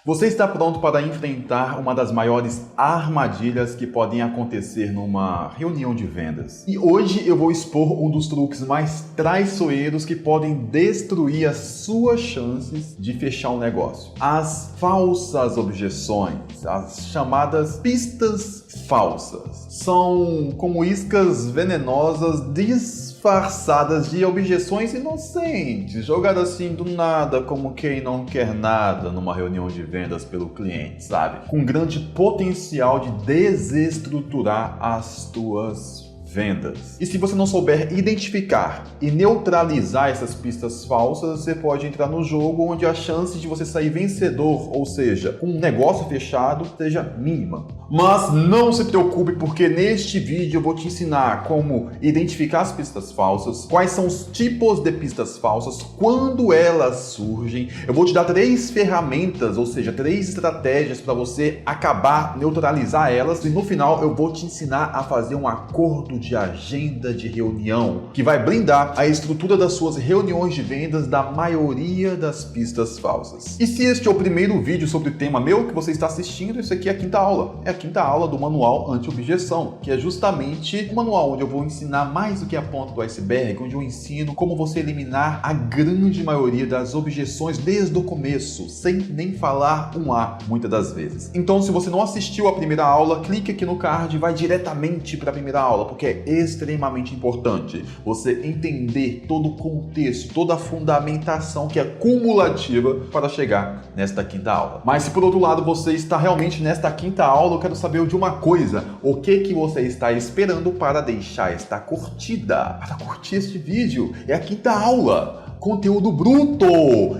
Você está pronto para enfrentar uma das maiores armadilhas que podem acontecer numa reunião de vendas. E hoje eu vou expor um dos truques mais traiçoeiros que podem destruir as suas chances de fechar um negócio. As falsas objeções, as chamadas pistas falsas. São como iscas venenosas disfarçadas de objeções inocentes, jogadas assim do nada, como quem não quer nada numa reunião de vendas pelo cliente, sabe? Com grande potencial de desestruturar as tuas vendas. E se você não souber identificar e neutralizar essas pistas falsas, você pode entrar no jogo onde a chance de você sair vencedor, ou seja, com um negócio fechado, seja mínima. Mas não se preocupe, porque neste vídeo eu vou te ensinar como identificar as pistas falsas, quais são os tipos de pistas falsas, quando elas surgem. Eu vou te dar 3 ferramentas, ou seja, 3 estratégias para você acabar, neutralizar elas, e no final eu vou te ensinar a fazer um acordo de agenda de reunião que vai blindar a estrutura das suas reuniões de vendas da maioria das pistas falsas. E se este é o primeiro vídeo sobre o tema meu que você está assistindo, isso aqui é a quinta aula. É a quinta aula do Manual Anti-Objeção, que é justamente o manual onde eu vou ensinar mais do que a ponta do iceberg, onde eu ensino como você eliminar a grande maioria das objeções desde o começo, sem nem falar um A, muitas das vezes. Então, se você não assistiu a primeira aula, clique aqui no card e vai diretamente para a primeira aula, porque é extremamente importante você entender todo o contexto, toda a fundamentação que é cumulativa para chegar nesta quinta aula. Mas se por outro lado você está realmente nesta quinta aula, eu quero saber de uma coisa: o que você está esperando para deixar esta curtida, para curtir este vídeo? É a quinta aula, conteúdo bruto!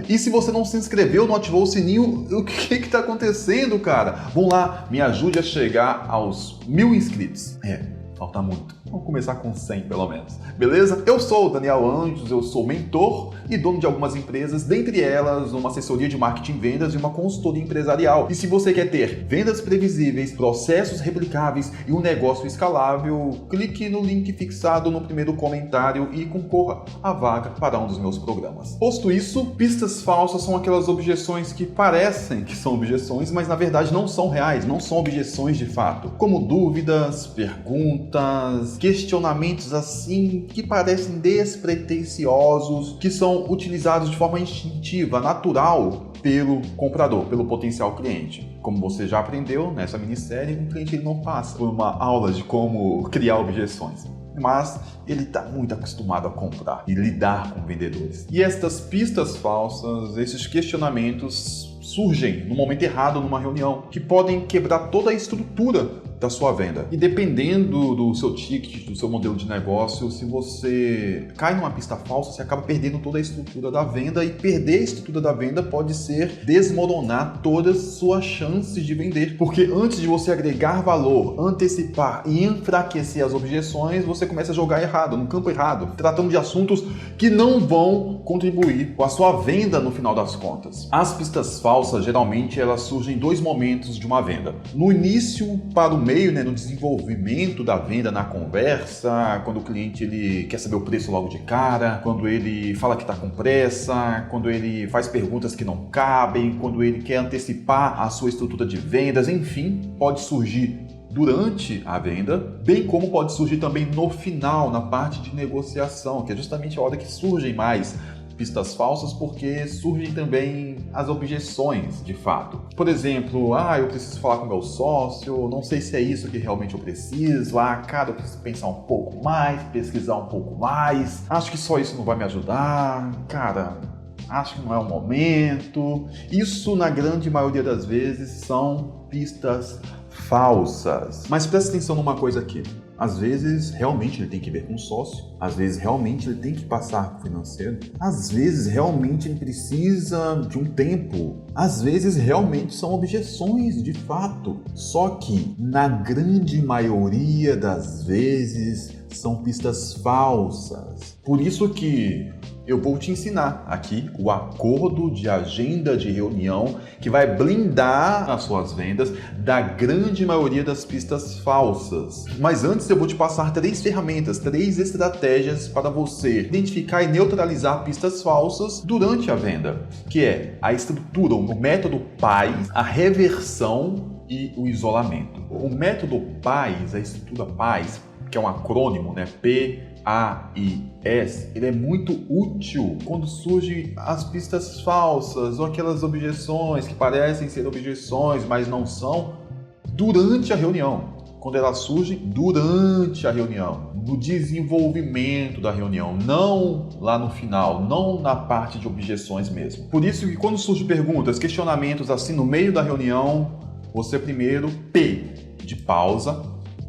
E se você não se inscreveu, não ativou o sininho, o que está acontecendo, cara? Vamos lá, me ajude a chegar aos 1000 inscritos. Falta muito. Vamos começar com 100 pelo menos. Beleza? Eu sou o Daniel Anjos, eu sou mentor e dono de algumas empresas, dentre elas uma assessoria de marketing e vendas e uma consultoria empresarial. E se você quer ter vendas previsíveis, processos replicáveis e um negócio escalável, clique no link fixado no primeiro comentário e concorra à vaga para um dos meus programas. Posto isso, pistas falsas são aquelas objeções que parecem que são objeções, mas na verdade não são reais, não são objeções de fato. Como dúvidas, perguntas, questionamentos assim que parecem despretensiosos, que são utilizados de forma instintiva, natural pelo comprador, pelo potencial cliente. Como você já aprendeu nessa minissérie, o cliente ele não passa por uma aula de como criar objeções, mas ele está muito acostumado a comprar e lidar com vendedores. E estas pistas falsas, esses questionamentos surgem no momento errado numa reunião, que podem quebrar toda a estrutura da sua venda. E dependendo do seu ticket, do seu modelo de negócio, se você cai numa pista falsa, você acaba perdendo toda a estrutura da venda, e perder a estrutura da venda pode ser desmoronar todas as suas chances de vender. Porque antes de você agregar valor, antecipar e enfraquecer as objeções, você começa a jogar errado, no campo errado, tratando de assuntos que não vão contribuir com a sua venda no final das contas. As pistas falsas, geralmente, elas surgem em 2 momentos de uma venda. No início para o meio, no desenvolvimento da venda, na conversa, quando o cliente ele quer saber o preço logo de cara, quando ele fala que está com pressa, quando ele faz perguntas que não cabem, quando ele quer antecipar a sua estrutura de vendas, enfim, pode surgir durante a venda, bem como pode surgir também no final, na parte de negociação, que é justamente a hora que surgem mais pistas falsas, porque surgem também as objeções de fato. Por exemplo, eu preciso falar com meu sócio, não sei se é isso que realmente eu preciso, cara, eu preciso pensar um pouco mais, pesquisar um pouco mais, acho que só isso não vai me ajudar, cara, acho que não é o momento. Isso, na grande maioria das vezes, são pistas falsas. Mas presta atenção numa coisa aqui. Às vezes, realmente ele tem que ver com o sócio. Às vezes, realmente ele tem que passar com o financeiro. Às vezes, realmente ele precisa de um tempo. Às vezes, realmente são objeções, de fato. Só que, na grande maioria das vezes, são pistas falsas. Por isso que eu vou te ensinar aqui o acordo de agenda de reunião que vai blindar as suas vendas da grande maioria das pistas falsas. Mas antes eu vou te passar 3 ferramentas, 3 estratégias para você identificar e neutralizar pistas falsas durante a venda, que é a estrutura, o método PAIS, a reversão e o isolamento. O método PAIS, a estrutura PAIS, que é um acrônimo, né? PAIS, ele é muito útil quando surgem as pistas falsas ou aquelas objeções que parecem ser objeções, mas não são, durante a reunião. Quando elas surgem durante a reunião, no desenvolvimento da reunião, não lá no final, não na parte de objeções mesmo. Por isso que quando surgem perguntas, questionamentos assim no meio da reunião, você primeiro, P de pausa,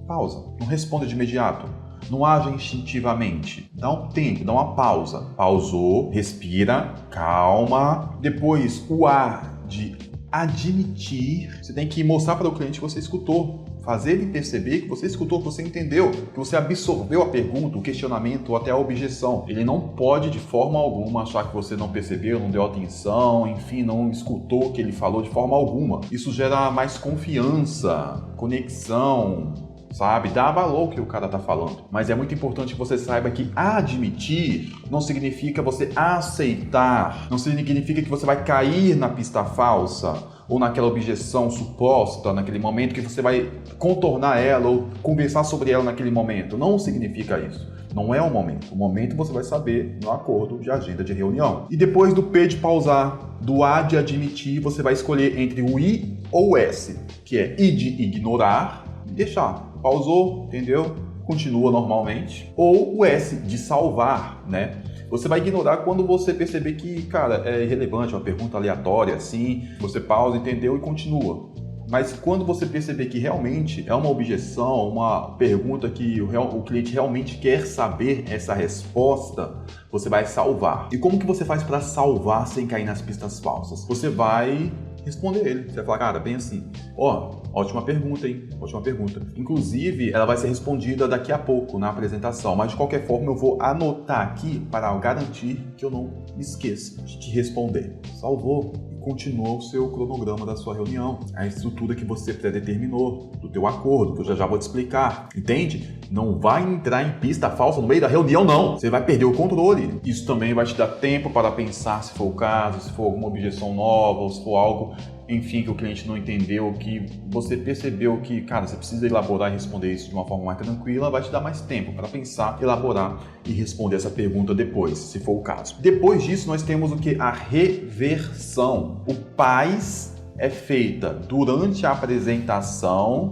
não responda de imediato, não age instintivamente, dá um tempo, dá uma pausa, pausou, respira, calma, depois o A de admitir, você tem que mostrar para o cliente que você escutou, fazer ele perceber que você escutou, que você entendeu, que você absorveu a pergunta, o questionamento ou até a objeção. Ele não pode de forma alguma achar que você não percebeu, não deu atenção, enfim, não escutou o que ele falou de forma alguma. Isso gera mais confiança, conexão, sabe? Dá valor ao que o cara tá falando. Mas é muito importante que você saiba que admitir não significa você aceitar, não significa que você vai cair na pista falsa ou naquela objeção suposta naquele momento, que você vai contornar ela ou conversar sobre ela naquele momento. Não significa isso. Não é o momento. O momento você vai saber no acordo de agenda de reunião. E depois do P de pausar, do A de admitir, você vai escolher entre o I ou o S, que é I de ignorar e deixar. Pausou, entendeu? Continua normalmente. Ou o S de salvar, né? Você vai ignorar quando você perceber que, cara, é irrelevante, é uma pergunta aleatória, assim, você pausa, entendeu e continua. Mas quando você perceber que realmente é uma objeção, uma pergunta que o cliente realmente quer saber essa resposta, você vai salvar. E como que você faz para salvar sem cair nas pistas falsas? Você vai responder ele. Você vai falar, cara, bem assim, ótima pergunta, hein? Ótima pergunta. Inclusive, ela vai ser respondida daqui a pouco na apresentação, mas de qualquer forma eu vou anotar aqui para garantir que eu não me esqueça de te responder. Salvou e continua o seu cronograma da sua reunião, a estrutura que você predeterminou, do teu acordo, que eu já vou te explicar, entende? Não vai entrar em pista falsa no meio da reunião, não. Você vai perder o controle. Isso também vai te dar tempo para pensar se for o caso, se for alguma objeção nova, ou se for algo, enfim, que o cliente não entendeu, que você percebeu que, cara, você precisa elaborar e responder isso de uma forma mais tranquila, vai te dar mais tempo para pensar, elaborar e responder essa pergunta depois, se for o caso. Depois disso, nós temos o que? A reversão. O PAIS é feita durante a apresentação,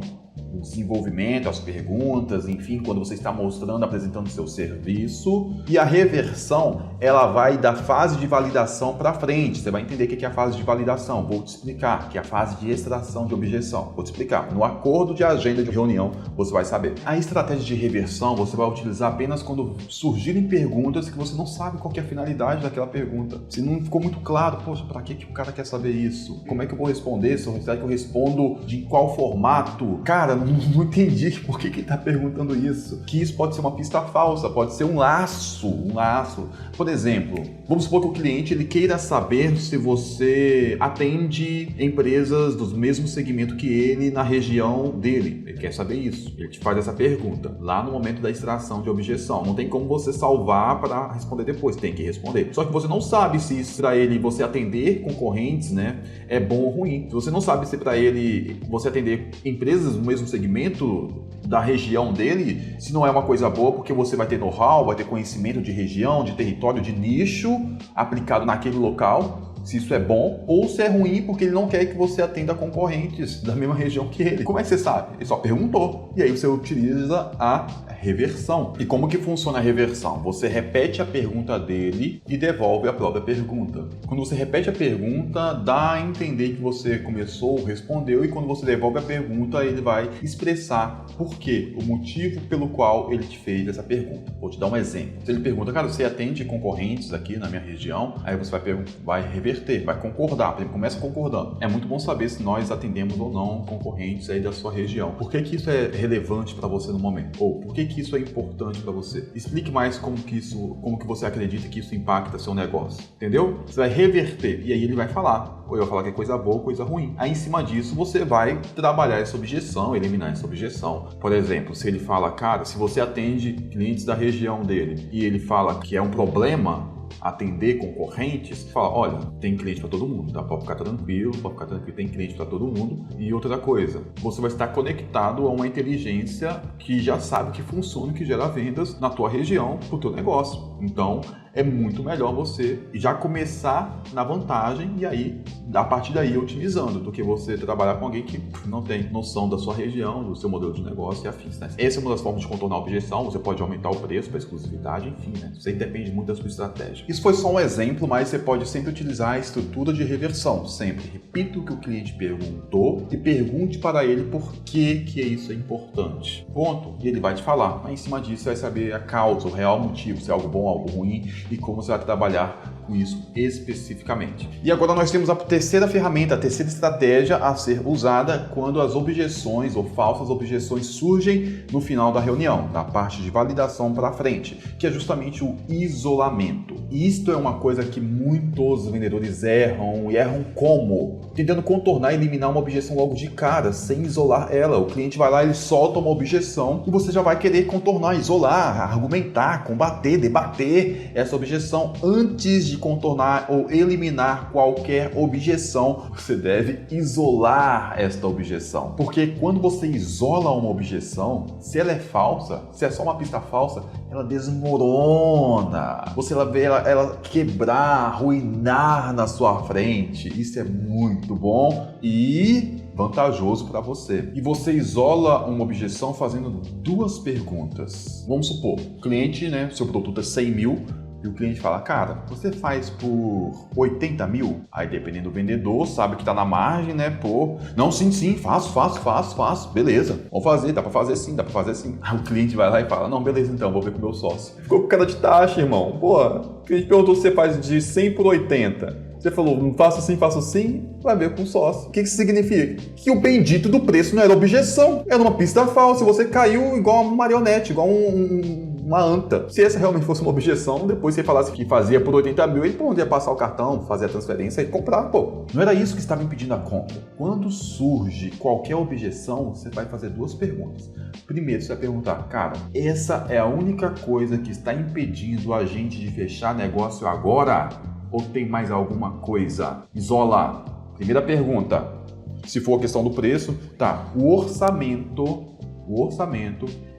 o desenvolvimento, as perguntas, enfim, quando você está mostrando, apresentando o seu serviço. E a reversão, ela vai da fase de validação para frente. Você vai entender o que é a fase de validação. Vou te explicar, que é a fase de extração de objeção. Vou te explicar. No acordo de agenda de reunião, você vai saber. A estratégia de reversão, você vai utilizar apenas quando surgirem perguntas que você não sabe qual que é a finalidade daquela pergunta. Se não ficou muito claro, poxa, para que o cara quer saber isso? Como é que eu vou responder? Será que eu respondo de qual formato? Cara, não entendi por que ele está perguntando isso. Que isso pode ser uma pista falsa, pode ser um laço. Por exemplo, vamos supor que o cliente ele queira saber se você atende empresas do mesmo segmento que ele na região dele. Ele quer saber isso. Ele te faz essa pergunta lá no momento da extração de objeção. Não tem como você salvar para responder depois, tem que responder. Só que você não sabe se isso para ele você atender concorrentes, né, é bom ou ruim. Se você não sabe se para ele você atender empresas do mesmo segmento da região dele, se não é uma coisa boa, porque você vai ter know-how, vai ter conhecimento de região, de território, de nicho aplicado naquele local, se isso é bom, ou se é ruim porque ele não quer que você atenda concorrentes da mesma região que ele. Como é que você sabe? Ele só perguntou. E aí você utiliza a reversão. E como que funciona a reversão? Você repete a pergunta dele e devolve a própria pergunta. Quando você repete a pergunta, dá a entender que você começou, respondeu, e quando você devolve a pergunta, ele vai expressar por quê, o motivo pelo qual ele te fez essa pergunta. Vou te dar um exemplo. Se ele pergunta, cara, você atende concorrentes aqui na minha região? Aí você vai reverter reverter, vai concordar. Começa concordando. É muito bom saber se nós atendemos ou não concorrentes aí da sua região. Por que isso é relevante para você no momento? Ou por que isso é importante para você? Explique mais como que você acredita que isso impacta seu negócio. Entendeu? Você vai reverter e aí ele vai falar. Ou eu vou falar que é coisa boa ou coisa ruim. Aí em cima disso você vai trabalhar essa objeção, eliminar essa objeção. Por exemplo, se ele fala, cara, se você atende clientes da região dele e ele fala que é um problema atender concorrentes, fala, olha, tem cliente para todo mundo, tá? Pode ficar tranquilo, tem cliente para todo mundo. E outra coisa, você vai estar conectado a uma inteligência que já sabe que funciona, que gera vendas na tua região, pro teu negócio. Então, é muito melhor você já começar na vantagem e aí, a partir daí, otimizando, do que você trabalhar com alguém que não tem noção da sua região, do seu modelo de negócio e afins, né? Essa é uma das formas de contornar a objeção. Você pode aumentar o preço para exclusividade, enfim, né? Isso aí depende muito da sua estratégia. Isso foi só um exemplo, mas você pode sempre utilizar a estrutura de reversão. Sempre repita o que o cliente perguntou e pergunte para ele por que isso é importante. Ponto. E ele vai te falar. Aí, em cima disso, você vai saber a causa, o real motivo, se é algo bom, algo ruim e como você vai trabalhar com isso especificamente. E agora nós temos a terceira ferramenta, a terceira estratégia a ser usada quando as objeções ou falsas objeções surgem no final da reunião, da parte de validação para frente, que é justamente o isolamento. Isto é uma coisa que muitos vendedores erram e erram como? Tentando contornar e eliminar uma objeção logo de cara, sem isolar ela. O cliente vai lá, ele solta uma objeção e você já vai querer contornar, isolar, argumentar, combater, debater essa objeção antes de contornar ou eliminar qualquer objeção. Você deve isolar esta objeção, porque quando você isola uma objeção, se ela é falsa, se é só uma pista falsa, ela desmorona. Você vai ver ela quebrar, arruinar na sua frente. Isso é muito bom e vantajoso para você. E você isola uma objeção fazendo duas perguntas. Vamos supor, o cliente, né, seu produto é 100 mil, e o cliente fala, cara, você faz por 80 mil? Aí, dependendo do vendedor, sabe que tá na margem, né? Pô, não, sim, faço. Beleza, vamos fazer, dá pra fazer sim. Aí o cliente vai lá e fala, não, beleza então, vou ver com o meu sócio. Ficou com cara de taxa, irmão. Pô, o cliente perguntou se você faz de 100 por 80. Você falou, não faço sim, vai ver com o sócio. O que isso significa? Que o bendito do preço não era objeção, era uma pista falsa. Você caiu igual uma marionete, igual uma anta. Se essa realmente fosse uma objeção, depois você falasse que fazia por 80 mil, ele poderia passar o cartão, fazer a transferência e comprar, pô. Não era isso que estava impedindo a compra. Quando surge qualquer objeção, você vai fazer duas perguntas. Primeiro, você vai perguntar, cara, essa é a única coisa que está impedindo a gente de fechar negócio agora? Ou tem mais alguma coisa? Isola. Primeira pergunta. Se for a questão do preço, tá. O orçamento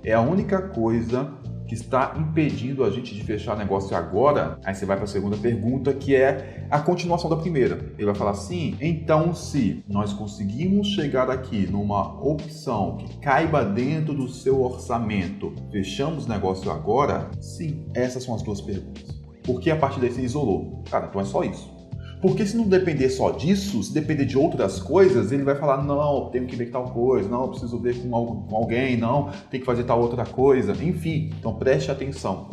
é a única coisa que está impedindo a gente de fechar negócio agora? Aí você vai para a segunda pergunta, que é a continuação da primeira. Ele vai falar assim, então se nós conseguimos chegar aqui numa opção que caiba dentro do seu orçamento, fechamos negócio agora? Sim, essas são as duas perguntas. Porque a partir daí você isolou. Cara, então é só isso. Porque se não depender só disso, se depender de outras coisas, ele vai falar, não, tenho que ver tal coisa, não, preciso ver com alguém, não, tem que fazer tal outra coisa, enfim. Então preste atenção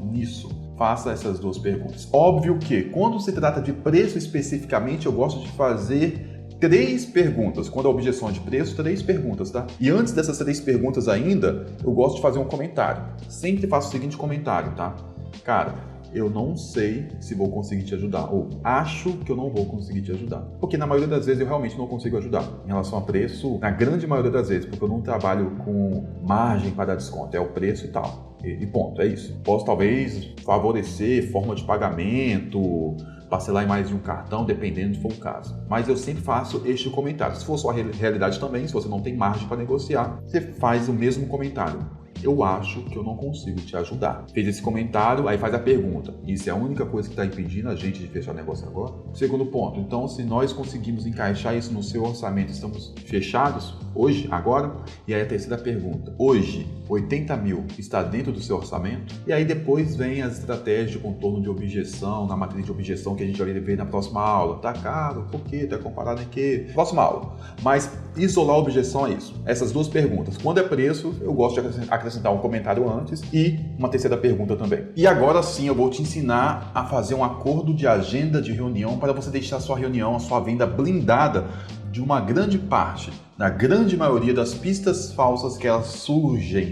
nisso. Faça essas duas perguntas. Óbvio que, quando se trata de preço especificamente, eu gosto de fazer 3 perguntas. Quando a objeção é de preço, 3 perguntas, tá? E antes dessas 3 perguntas ainda, eu gosto de fazer um comentário. Sempre faço o seguinte comentário, tá? Cara, eu não sei se vou conseguir te ajudar, ou acho que eu não vou conseguir te ajudar. Porque na maioria das vezes eu realmente não consigo ajudar em relação a preço, na grande maioria das vezes, porque eu não trabalho com margem para dar desconto, é o preço e tal. E ponto, é isso. Posso talvez favorecer forma de pagamento, parcelar em mais de um cartão, dependendo se for o caso. Mas eu sempre faço este comentário. Se for sua realidade também, se você não tem margem para negociar, você faz o mesmo comentário. Eu acho que eu não consigo te ajudar. Fez esse comentário, aí faz a pergunta. Isso é a única coisa que está impedindo a gente de fechar o negócio agora? Segundo ponto, então se nós conseguimos encaixar isso no seu orçamento, estamos fechados hoje, agora? E aí a terceira pergunta. Hoje, 80 mil está dentro do seu orçamento? E aí depois vem as estratégias de contorno de objeção, na matriz de objeção que a gente vai ver na próxima aula. Tá caro? Por quê? Tá comparado em quê? Próxima aula. Mas isolar a objeção é isso. Essas duas perguntas. Quando é preço, eu gosto de acrescentar acrescentar um comentário antes e uma terceira pergunta também. E agora sim eu vou te ensinar a fazer um acordo de agenda de reunião para você deixar a sua reunião, a sua venda blindada de uma grande parte, na grande maioria das pistas falsas que elas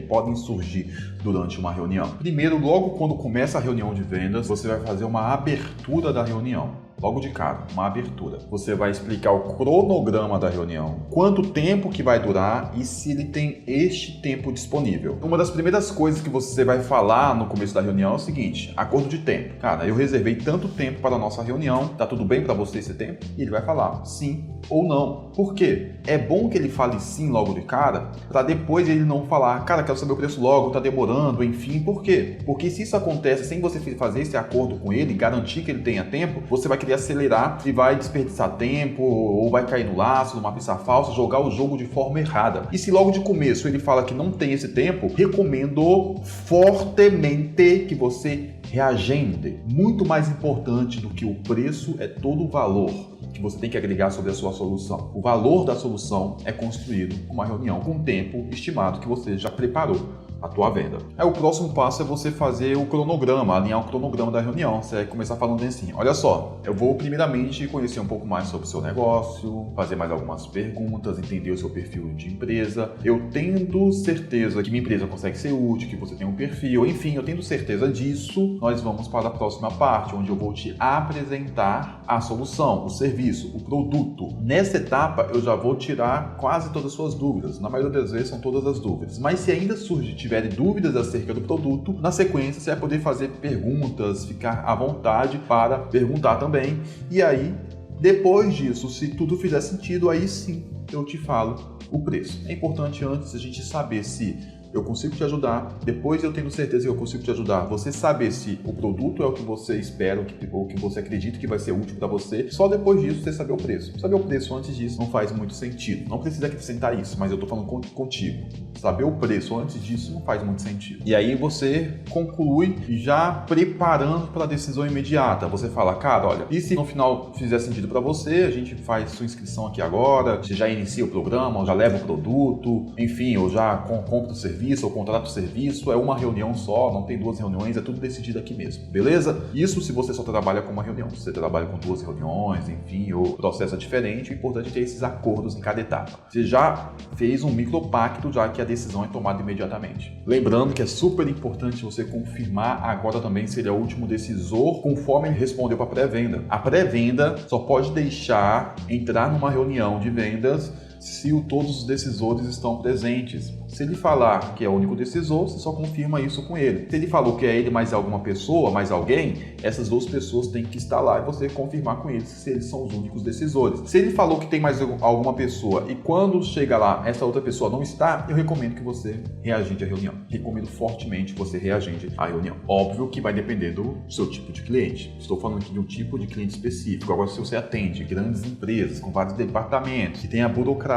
podem surgir durante uma reunião. Primeiro, logo quando começa a reunião de vendas, você vai fazer uma abertura da reunião. Logo de cara, uma abertura. Você vai explicar o cronograma da reunião, quanto tempo que vai durar e se ele tem este tempo disponível. Uma das primeiras coisas que você vai falar no começo da reunião é o seguinte: acordo de tempo. Cara, eu reservei tanto tempo para a nossa reunião, tá tudo bem para você esse tempo? E ele vai falar sim ou não. Por quê? É bom que ele fale sim logo de cara, para depois ele não falar, cara, quero saber o preço logo, tá demorando, enfim. Por quê? Porque se isso acontece sem você fazer esse acordo com ele, garantir que ele tenha tempo, você vai querer acelerar e vai desperdiçar tempo, ou vai cair no laço, numa pista falsa, jogar o jogo de forma errada. E se logo de começo ele fala que não tem esse tempo, recomendo fortemente que você reagende. Muito mais importante do que o preço é todo o valor que você tem que agregar sobre a sua solução. O valor da solução é construído com uma reunião com tempo estimado que você já preparou a tua venda. O próximo passo é você fazer o cronograma, alinhar o cronograma da reunião. Você vai começar falando assim: olha só, eu vou primeiramente conhecer um pouco mais sobre o seu negócio, fazer mais algumas perguntas, entender o seu perfil de empresa. Eu tendo certeza que minha empresa consegue ser útil, que você tem um perfil, enfim, eu tendo certeza disso, nós vamos para a próxima parte, onde eu vou te apresentar a solução, o serviço, o produto. Nessa etapa, eu já vou tirar quase todas as suas dúvidas. Na maioria das vezes, são todas as dúvidas. Mas se ainda tiverem dúvidas acerca do produto, na sequência você vai poder fazer perguntas, ficar à vontade para perguntar também. E aí, depois disso, se tudo fizer sentido, aí sim eu te falo o preço. É importante antes a gente saber se eu consigo te ajudar, depois eu tenho certeza que eu consigo te ajudar. Você saber se o produto é o que você espera, ou que você acredita que vai ser útil para você, só depois disso você saber o preço. Saber o preço antes disso não faz muito sentido. Não precisa acrescentar isso, mas eu tô falando contigo. Saber o preço antes disso não faz muito sentido. E aí você conclui já preparando para a decisão imediata. Você fala, cara, olha, e se no final fizer sentido para você, a gente faz sua inscrição aqui agora, você já inicia o programa, ou já leva o produto, enfim, ou já compra o serviço, ou contrata o serviço, é uma reunião só, não tem duas reuniões, é tudo decidido aqui mesmo, beleza? Isso se você só trabalha com uma reunião. Se você trabalha com duas reuniões, enfim, o processo é diferente, o importante é ter esses acordos em cada etapa. Você já fez um micropacto, já que a decisão é tomada imediatamente. Lembrando que é super importante você confirmar agora também se ele é o último decisor, conforme ele respondeu para a pré-venda. A pré-venda só pode deixar entrar numa reunião de vendas se todos os decisores estão presentes. Se ele falar que é o único decisor, você só confirma isso com ele. Se ele falou que é ele mais alguma pessoa, mais alguém, essas duas pessoas têm que estar lá e você confirmar com eles se eles são os únicos decisores. Se ele falou que tem mais alguma pessoa e quando chega lá, essa outra pessoa não está, eu recomendo que você reagende à reunião. Recomendo fortemente que você reagende à reunião. Óbvio que vai depender do seu tipo de cliente. Estou falando aqui de um tipo de cliente específico. Agora, se você atende grandes empresas com vários departamentos, que tem a burocracia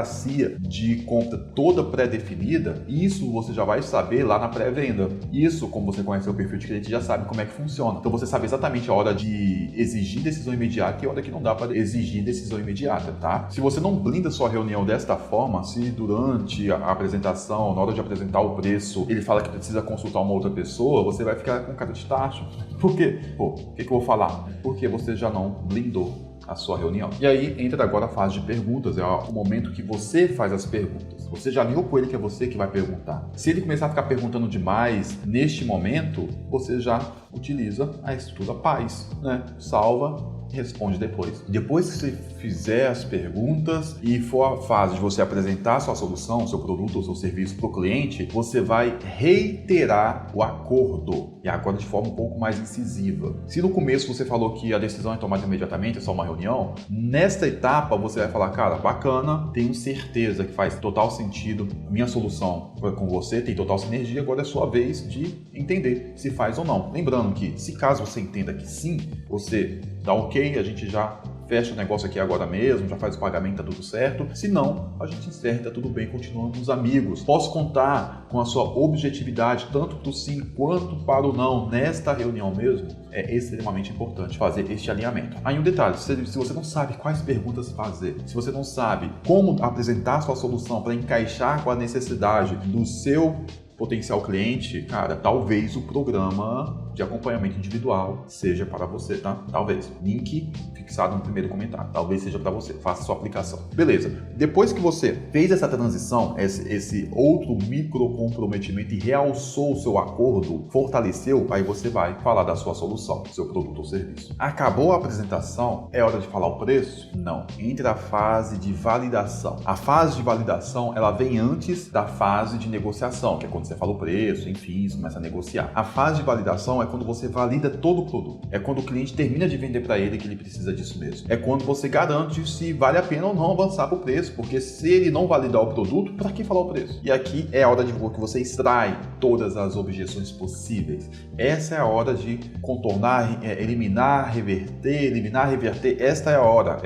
de compra toda pré-definida, isso você já vai saber lá na pré-venda. Isso, como você conhece o perfil de cliente, já sabe como é que funciona. Então você sabe exatamente a hora de exigir decisão imediata e a hora que não dá para exigir decisão imediata, tá? Se você não blinda sua reunião desta forma, se durante a apresentação, na hora de apresentar o preço, ele fala que precisa consultar uma outra pessoa, você vai ficar com cara de tacho. Por quê? O que eu vou falar? Porque você já não blindou a sua reunião. E aí entra agora a fase de perguntas, é o momento que você faz as perguntas. Você já alinhou com ele que é você que vai perguntar. Se ele começar a ficar perguntando demais neste momento, você já utiliza a estrutura paz, né? Salva, responde depois. Depois que você fizer as perguntas e for a fase de você apresentar a sua solução, o seu produto ou seu serviço para o cliente, você vai reiterar o acordo, e agora de forma um pouco mais incisiva. Se no começo você falou que a decisão é tomada imediatamente, é só uma reunião, nesta etapa você vai falar, cara, bacana, tenho certeza que faz total sentido, minha solução com você tem total sinergia, agora é sua vez de entender se faz ou não. Lembrando que, se caso você entenda que sim, você dá ok, a gente já fecha o negócio aqui agora mesmo, já faz o pagamento, tá tudo certo. Se não, a gente encerra, tá tudo bem, continuamos amigos. Posso contar com a sua objetividade, tanto para o sim quanto para o não, nesta reunião mesmo? É extremamente importante fazer este alinhamento. Aí um detalhe, se você não sabe quais perguntas fazer, se você não sabe como apresentar a sua solução para encaixar com a necessidade do seu potencial cliente, cara, talvez o programa de acompanhamento individual seja para você, tá? Talvez. Link fixado no primeiro comentário. Talvez seja para você. Faça sua aplicação. Beleza. Depois que você fez essa transição, esse outro micro comprometimento e realçou o seu acordo, fortaleceu, aí você vai falar da sua solução, seu produto ou serviço. Acabou a apresentação, é hora de falar o preço? Não. Entra a fase de validação. A fase de validação, ela vem antes da fase de negociação, que é quando você fala o preço, enfim, você começa a negociar. A fase de validação é quando você valida todo o produto. É quando o cliente termina de vender para ele que ele precisa disso mesmo. É quando você garante se vale a pena ou não avançar para o preço, porque se ele não validar o produto, para que falar o preço? E aqui é a hora de que você extrai todas as objeções possíveis. Essa é a hora de contornar, eliminar, reverter. Esta é a hora.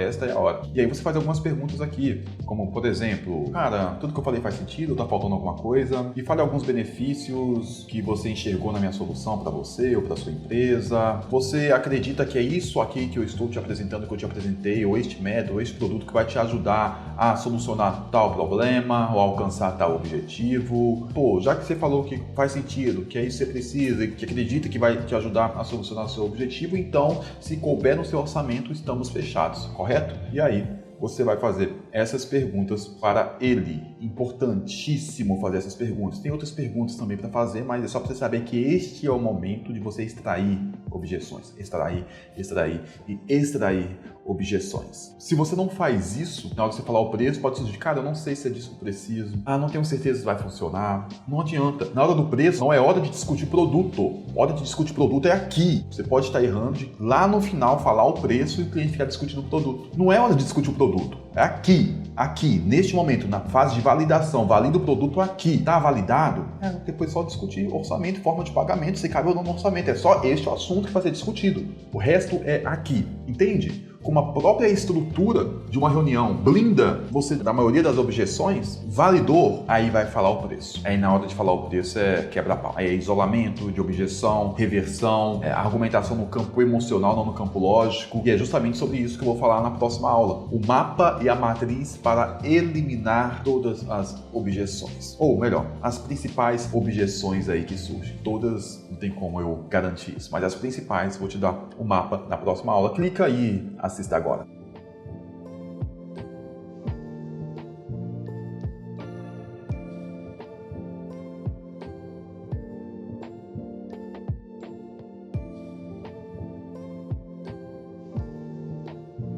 E aí você faz algumas perguntas aqui, como por exemplo, cara, tudo que eu falei faz sentido? Tá faltando alguma coisa? E fale alguns benefícios que você enxergou na minha solução para você ou para sua empresa. Você acredita que é isso aqui que eu estou te apresentando, que eu te apresentei, ou este método, ou este produto que vai te ajudar a solucionar tal problema ou alcançar tal objetivo? Pô, já que você falou que faz sentido, que é isso que você precisa, que acredita que vai te ajudar a solucionar o seu objetivo, então, se couber no seu orçamento, estamos fechados, correto? E aí, você vai fazer essas perguntas para ele. Importantíssimo fazer essas perguntas. Tem outras perguntas também para fazer, mas é só para você saber que este é o momento de você extrair objeções. Extrair objeções. Se você não faz isso, na hora de você falar o preço, pode surgir, cara, eu não sei se é disso que eu preciso. Não tenho certeza se vai funcionar. Não adianta. Na hora do preço, não é hora de discutir produto. A hora de discutir produto é aqui. Você pode estar errando de lá no final falar o preço e o cliente ficar discutindo o produto. Não é hora de discutir o produto. É aqui, neste momento, na fase de validação. Valida o produto aqui. Tá validado? Depois só discutir orçamento, forma de pagamento, se cabe ou não no orçamento. É só este o assunto que vai ser discutido. O resto é aqui. Entende? Como a própria estrutura de uma reunião blinda você da maioria das objeções, validou, aí vai falar o preço. Aí na hora de falar o preço é quebra-pau. Aí é isolamento de objeção, reversão, argumentação no campo emocional, não no campo lógico. E é justamente sobre isso que eu vou falar na próxima aula. O mapa e a matriz para eliminar todas as objeções. Ou melhor, as principais objeções aí que surgem. Todas, não tem como eu garantir isso, mas as principais, vou te dar o mapa na próxima aula. Clica aí, assista agora.